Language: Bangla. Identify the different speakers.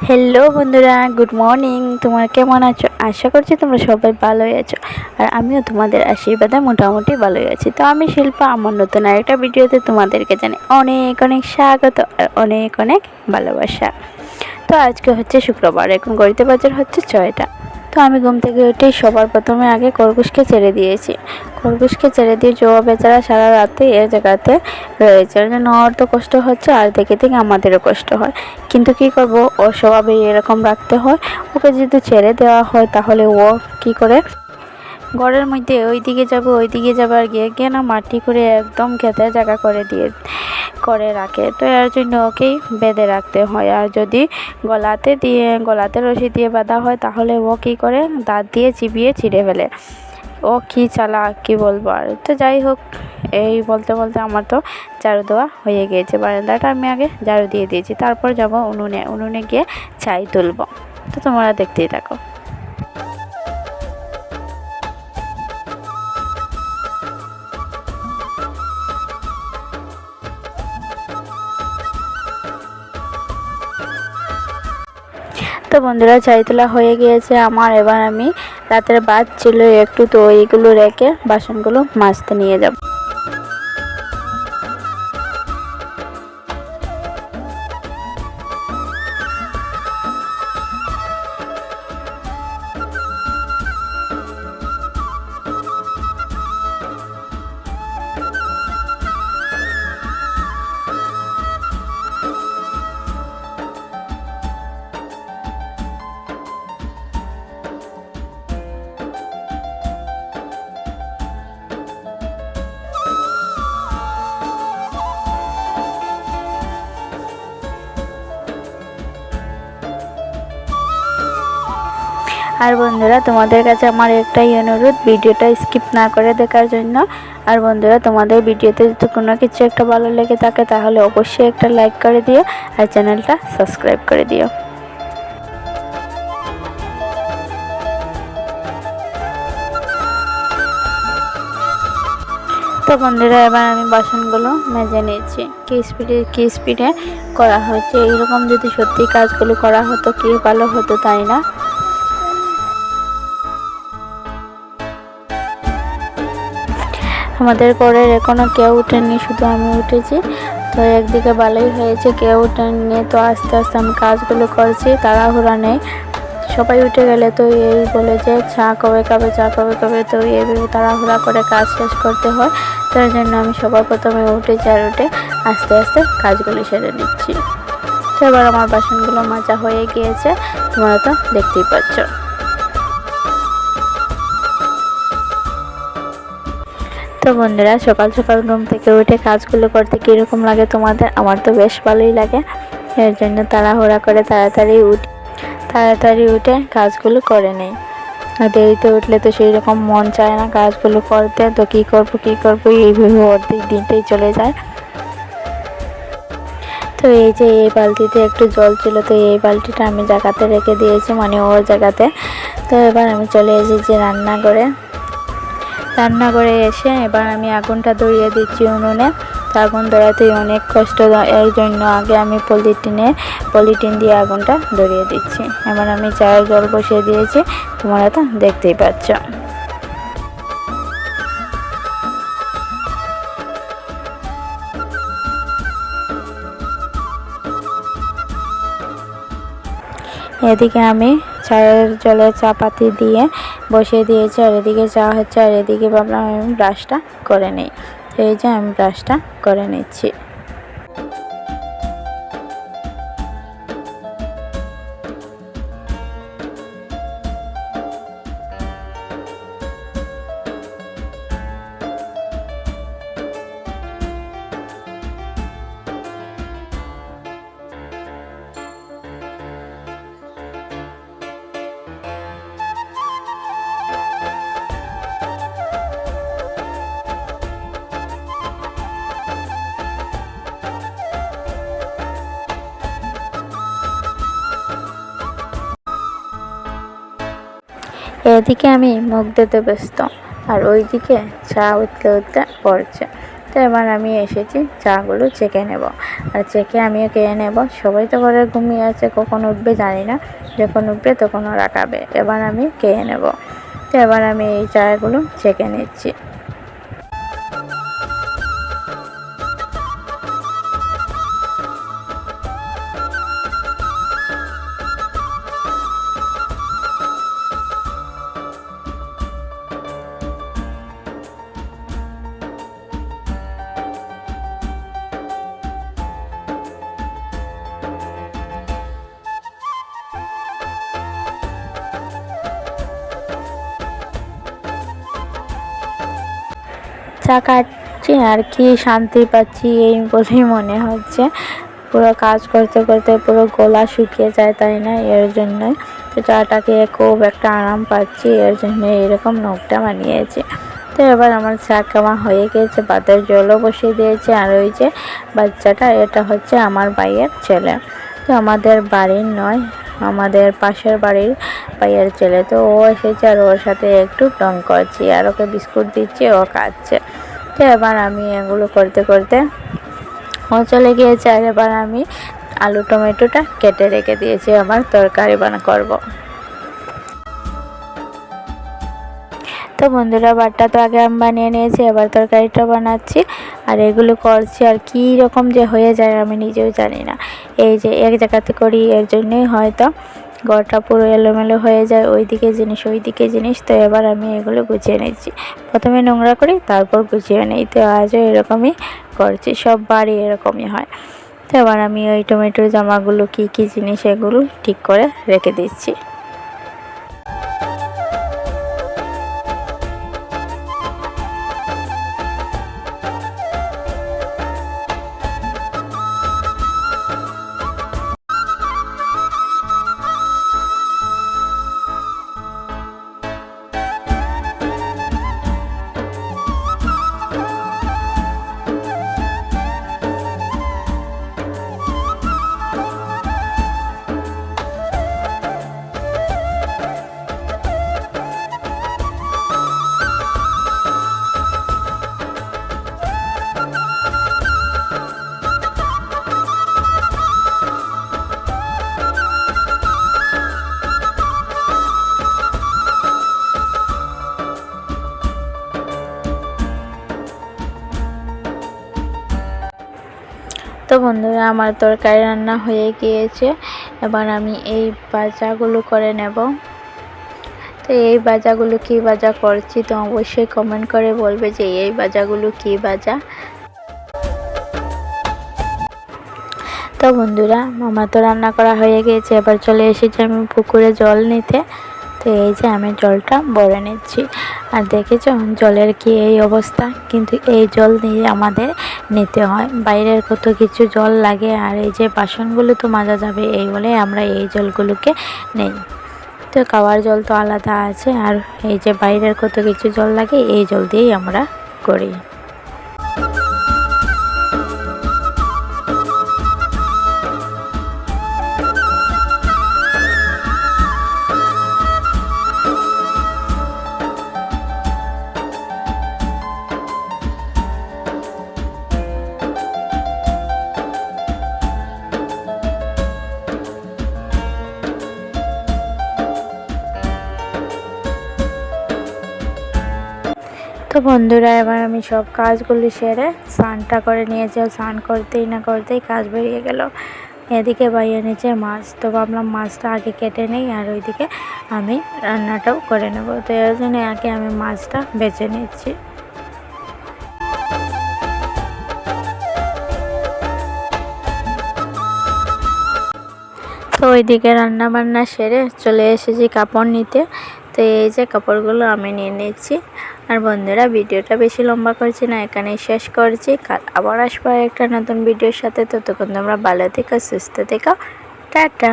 Speaker 1: হ্যালো বন্ধুরা, গুড মর্নিং। তোমরা কেমন আছো? আশা করছি তোমরা সবাই ভালোই আছো, আর আমিও তোমাদের আশীর্বাদে মোটামুটি ভালোই আছি। তো আমি শিল্পা, আমার নতুন আরেকটা ভিডিওতে তোমাদেরকে জানাই অনেক অনেক স্বাগত আর অনেক অনেক ভালোবাসা। তো আজকে হচ্ছে শুক্রবার, এখন ঘড়িতে বাজার হচ্ছে 6টা। তো আমি ঘুম থেকে উঠেই সবার প্রথমে আগে খরগোশকে ছেড়ে দিয়েছি। খরগোশকে ছেড়ে দিয়ে জোয়া বেচারা সারা রাতে এ জায়গাতে রয়েছে, ওর জন্য ওর তো কষ্ট হচ্ছে, আর দেখে দেখে আমাদেরও কষ্ট হয়। কিন্তু কি করব, ওর স্বভাবে এরকম রাখতে হয়। ওকে যদি ছেড়ে দেওয়া হয় তাহলে ও কি করে ঘরের মধ্যে ওই দিকে যাবে, আর গিয়ে গিয়ে না মাটি করে একদম খেতে জায়গা করে রাখে। তো এর জন্য ওকেই বেঁধে রাখতে হয়, আর যদি গলাতে রশি দিয়ে বাঁধা হয় তাহলে ও কী করে দাঁত দিয়ে চিবিয়ে ছিঁড়ে ফেলে। ও কি চালাক, কি বলবো আর। তো যাই হোক, এই বলতে বলতে আমার তো ঝাড়ু দেওয়া হয়ে গিয়েছে। বারান্দাটা আমি আগে ঝাড়ু দিয়ে দিয়েছি, তারপর যাব উনুনে গিয়ে ছাই তুলব। তো তোমরা দেখতেই থাকো। তো বন্ধুরা, ছাই তোলা হয়ে গিয়েছে আমার। এবার আমি রাতের ভাত ছিল একটু, তো এইগুলো রেখে বাসনগুলো মাজতে নিয়ে যাব। আর বন্ধুরা, তোমাদের কাছে আমার একটাই অনুরোধ, ভিডিওটা স্কিপ না করে দেখার জন্য। আর বন্ধুরা, তোমাদের ভিডিওতে যদি কোনো কিছু একটা ভালো লেগে থাকে তাহলে অবশ্যই একটা লাইক করে দিও, আর চ্যানেলটা সাবস্ক্রাইব করে দিও। তো বন্ধুরা, এবার আমি বাসনগুলো মেজে নিয়েছি। কি স্পিডে করা হচ্ছে, এইরকম যদি সত্যি কাজগুলো করা হতো কি ভালো হতো, তাই না? আমাদের ঘরের এখনো কেউ উঠেনি, শুধু আমি উঠেছি। তো একদিকে ভালোই হয়েছে, কেউ উঠেনি। তো আস্তে আস্তে আমি কাজগুলো করছি, তাড়াহুড়া নেই। সবাই উঠে গেলে তো এই বলে যে চা কবে খাবে, চা কবে খাবে, তো এইভাবে তাড়াহুড়া করে কাজ শেষ করতে হয়। তার জন্য আমি সবার প্রথমে উঠেছি, আর উঠে আস্তে আস্তে কাজগুলো সেরে নিচ্ছি। তো এবার আমার বাসনগুলো মাজা হয়ে গিয়েছে, তোমরা তো দেখতেই পাচ্ছ। তো বন্ধুরা, সকাল সকাল ঘুম থেকে উঠে কাজগুলো করতে কীরকম লাগে তোমাদের? আমার তো বেশ ভালোই লাগে। এর জন্য তাড়াহুড়া করে তাড়াতাড়ি উঠে কাজগুলো করে নেই। আর দেরিতে উঠলে তো সেই রকম মন চায় না কাজগুলো করতে। তো কী করবো এইভাবে অর্ধেক দিনটাই চলে যায়। তো এই যে এই বালতিতে একটু জল ছিল, তো এই বালতিটা আমি জায়গাতে রেখে দিয়েছি, মানে ওর জায়গাতে। তো এবার আমি চলে এসেছি রান্নাঘরে এসে এবার আমি আগুনটা ধরিয়ে দিচ্ছি উনুনে। তো আগুন ধরাতেই অনেক কষ্ট, এই জন্য আগে আমি পলিথিন দিয়ে আগুনটা ধরিয়ে দিচ্ছি। এবার আমি চায়ের জল বসিয়ে দিয়েছি, তোমরা তো দেখতেই পাচ্ছ। এদিকে আমি চায়ের জলে চা পাতি দিয়ে বসিয়ে দিয়েছি, আর এদিকে চা হচ্ছে, আর এদিকে ভাবলাম আমি ব্রাশটা করে নিই। এই যে আমি ব্রাশটা করে নিচ্ছি। এদিকে আমি মুখ ধুতে ব্যস্ত, আর ওইদিকে চা উঠতে উঠতে পড়ছে। তো এবার আমি এসেছি চাগুলো চেকে নেব, আর চেকে আমিও খেয়ে নেব। সবাই তো ঘরে ঘুমিয়ে আছে, কখন উঠবে জানি না, যখন উঠবে তখন ওরা খাবে। এবার আমি খেয়ে নেব। তো এবার আমি এই চাগুলো চেকে নিচ্ছি। চা খাচ্ছি আর কি শান্তি পাচ্ছি এই বলেই মনে হচ্ছে। পুরো কাজ করতে করতে পুরো গলা শুকিয়ে যায়, তাই না? এর জন্যই তো চাটা খেয়ে খুব একটা আরাম পাচ্ছি, এর জন্য এরকম নখটা বানিয়েছি। তো এবার আমার চা খাওয়া হয়ে গেছে, ভাতের জলও বসিয়ে দিয়েছে। আর ওই যে বাচ্চাটা, এটা হচ্ছে আমার ভাইয়ের ছেলে। তো আমাদের বাড়ির নয়, আমাদের পাশের বাড়ির ভাইয়ের ছেলে। তো ও এসেছে আর ওর সাথে একটু টং করছি, আর ওকে বিস্কুট দিচ্ছি, ও খাচ্ছে। তো এবার আমি এগুলো করতে করতে ও চলে গিয়েছে। আর এবার আমি আলু টমেটোটা কেটে রেখে দিয়েছি, আবার তরকারি করব। তো বন্ধুরা, ভাতটা তো আগে আমি বানিয়ে নিয়েছি, এবার তরকারিটা বানাচ্ছি। আর এগুলো করছি, আর কী রকম যে হয়ে যায় আমি নিজেও জানি না। এই যে এক জায়গাতে করি, এর জন্যই হয়তো ঘরটা পুরো এলোমেলো হয়ে যায়, ওইদিকে জিনিস ওইদিকে জিনিস। তো এবার আমি এগুলো গুছিয়ে নিচ্ছি, প্রথমে নোংরা করি তারপর গুছিয়ে নিই। তো আজও এরকমই করছি, সব বাড়ি এরকমই হয়। তো এবার আমি ওই টমেটোর জামাগুলো কী কী জিনিস এগুলো ঠিক করে রেখে দিচ্ছি। তো বন্ধুরা, আমার তরকারি রান্না হয়ে গিয়েছে, এবার আমি এই ভাজাগুলো করে নেব। তো এই ভাজাগুলো কি ভাজা করছি তো অবশ্যই কমেন্ট করে বলবে যে এই ভাজাগুলো কি ভাজা। তো বন্ধুরা, আমার তো রান্না করা হয়ে গিয়েছে, এবার চলে এসেছি আমি পুকুরে জল নিতে। তো এই যে আমি জলটা ভরে নিচ্ছি, আর দেখেছো জলের কি এই অবস্থা। কিন্তু এই জল দিয়ে আমাদের নিতে হয়, বাইরের কত কিছু জল লাগে, আর এই যে বাসনগুলো তো মাজা যাবে এই বলে আমরা এই জলগুলোকে নেই। তো খাওয়ার জল তো আলাদা আছে, আর এই যে বাইরের কত কিছু জল লাগে এই জল দিয়েই আমরা করি। তো বন্ধুরা, এবার আমি সব কাজগুলি সেরে স্নানটা করে নিয়েছি। স্নান করতেই না করতেই কাজ বেরিয়ে গেল। এদিকে বাইরে নিচে মাছ, তো ভাবলাম মাছটা আগে কেটে নেই, আর ওইদিকে আমি রান্নাটাও করে নেব। তো এর জন্য আগে আমি মাছটা বেছে নিচ্ছি। তো ওইদিকে রান্না বান্না সেরে চলে এসেছি কাপড় নিতে। তো এই যে কাপড়গুলো আমি নিয়ে নিচ্ছি। আর বন্ধুরা, ভিডিওটা বেশি লম্বা করছি না, এখানেই শেষ করছি। কাল আবার আসবো একটা নতুন ভিডিওর সাথে। ততক্ষণ তোমরা ভালো থেকো, সুস্থ থেকো, টাটা।